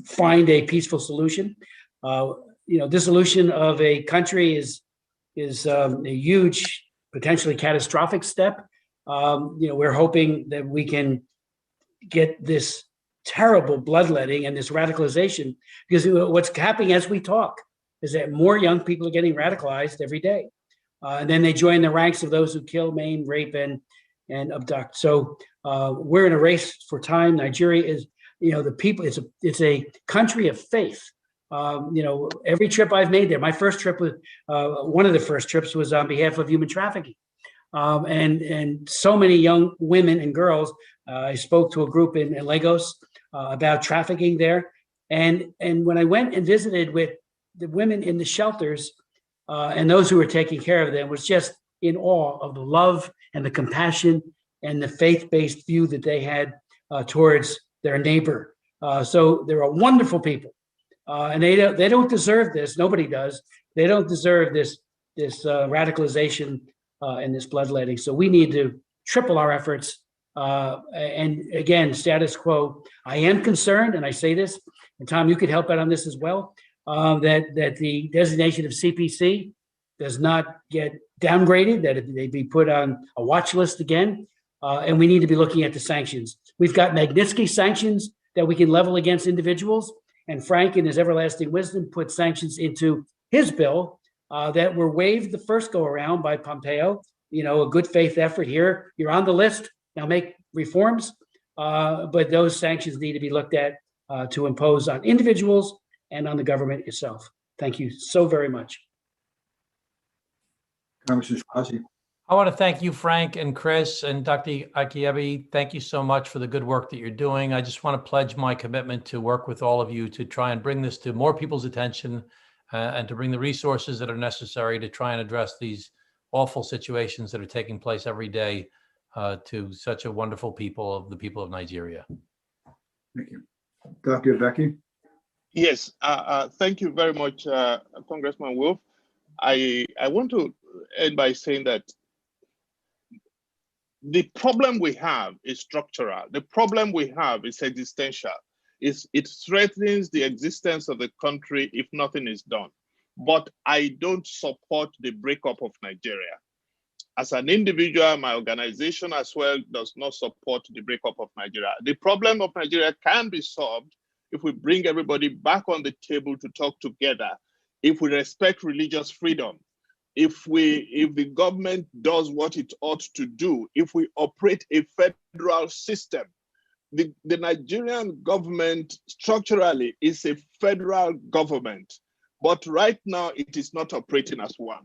find a peaceful solution. Dissolution of a country is a huge, potentially catastrophic step. We're hoping that we can get this terrible bloodletting and this radicalization, because what's happening as we talk is that more young people are getting radicalized every day. And then they join the ranks of those who kill, maim, rape, and abduct. So we're in a race for time. Nigeria is, the people, it's a country of faith. Every trip I've made there, my first trip was, one of the first trips was on behalf of human trafficking. And so many young women and girls, I spoke to a group in Lagos about trafficking there. And when I went and visited with the women in the shelters and those who were taking care of them, was just in awe of the love and the compassion and the faith-based view that they had towards their neighbor. So they're a wonderful people. And they don't deserve this. Nobody does. They don't deserve this radicalization and this bloodletting. So we need to triple our efforts. And again, status quo. I am concerned, and I say this, and Tom, you could help out on this as well, that the designation of CPC does not get downgraded, that they be put on a watch list again. And we need to be looking at the sanctions. We've got Magnitsky sanctions that we can level against individuals. And Frank, in his everlasting wisdom, put sanctions into his bill that were waived the first go around by Pompeo. A good faith effort here. You're on the list. Now make reforms. But those sanctions need to be looked at to impose on individuals and on the government itself. Thank you so very much. Congressman Suozzi. I want to thank you, Frank and Chris and Dr. Akiyebi. Thank you so much for the good work that you're doing. I just want to pledge my commitment to work with all of you to try and bring this to more people's attention and to bring the resources that are necessary to try and address these awful situations that are taking place every day to such a wonderful people of the people of Nigeria. Thank you. Dr. Becky. Yes, thank you very much, Congressman Wolf. I want to end by saying that the problem we have is structural. The problem we have is existential. It threatens the existence of the country if nothing is done. But I don't support the breakup of Nigeria. As an individual, my organization as well does not support the breakup of Nigeria. The problem of Nigeria can be solved if we bring everybody back on the table to talk together, if we respect religious freedom, if the government does what it ought to do, if we operate a federal system. The Nigerian government structurally is a federal government, but right now it is not operating as one.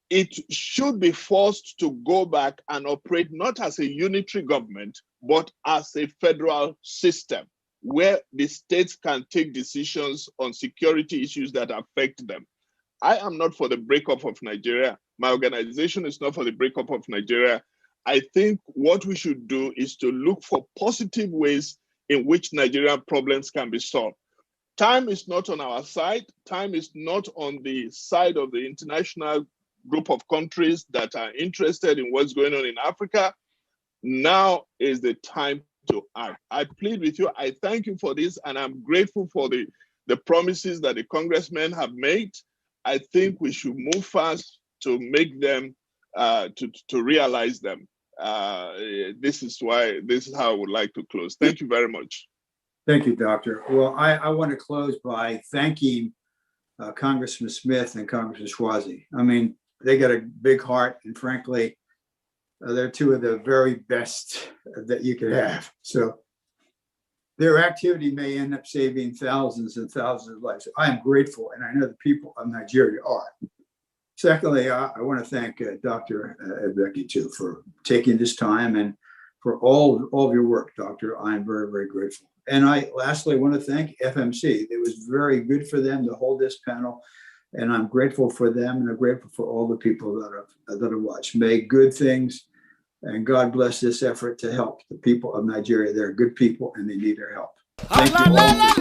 It should be forced to go back and operate not as a unitary government, but as a federal system where the states can take decisions on security issues that affect them. I am not for the breakup of Nigeria. My organization is not for the breakup of Nigeria. I think what we should do is to look for positive ways in which Nigerian problems can be solved. Time is not on our side. Time is not on the side of the international group of countries that are interested in what's going on in Africa. Now is the time to act. I plead with you. I thank you for this, and I'm grateful for the promises that the congressmen have made. I think we should move fast to make them, to realize them. This is how I would like to close. Thank you very much. Thank you, Doctor. Well, I want to close by thanking Congressman Smith and Congressman Suozzi. I mean, they got a big heart, and frankly, they're two of the very best that you could have. So their activity may end up saving thousands and thousands of lives. I am grateful, and I know the people of Nigeria are. Secondly, I want to thank Dr. Becky too for taking this time and for all of your work, Doctor. I am very, very grateful. And I lastly want to thank FMC. It was very good for them to hold this panel, and I'm grateful for them, and I'm grateful for all the people that have watched. May good things, and God bless this effort to help the people of Nigeria. They're good people, and they need our help. Thank you all.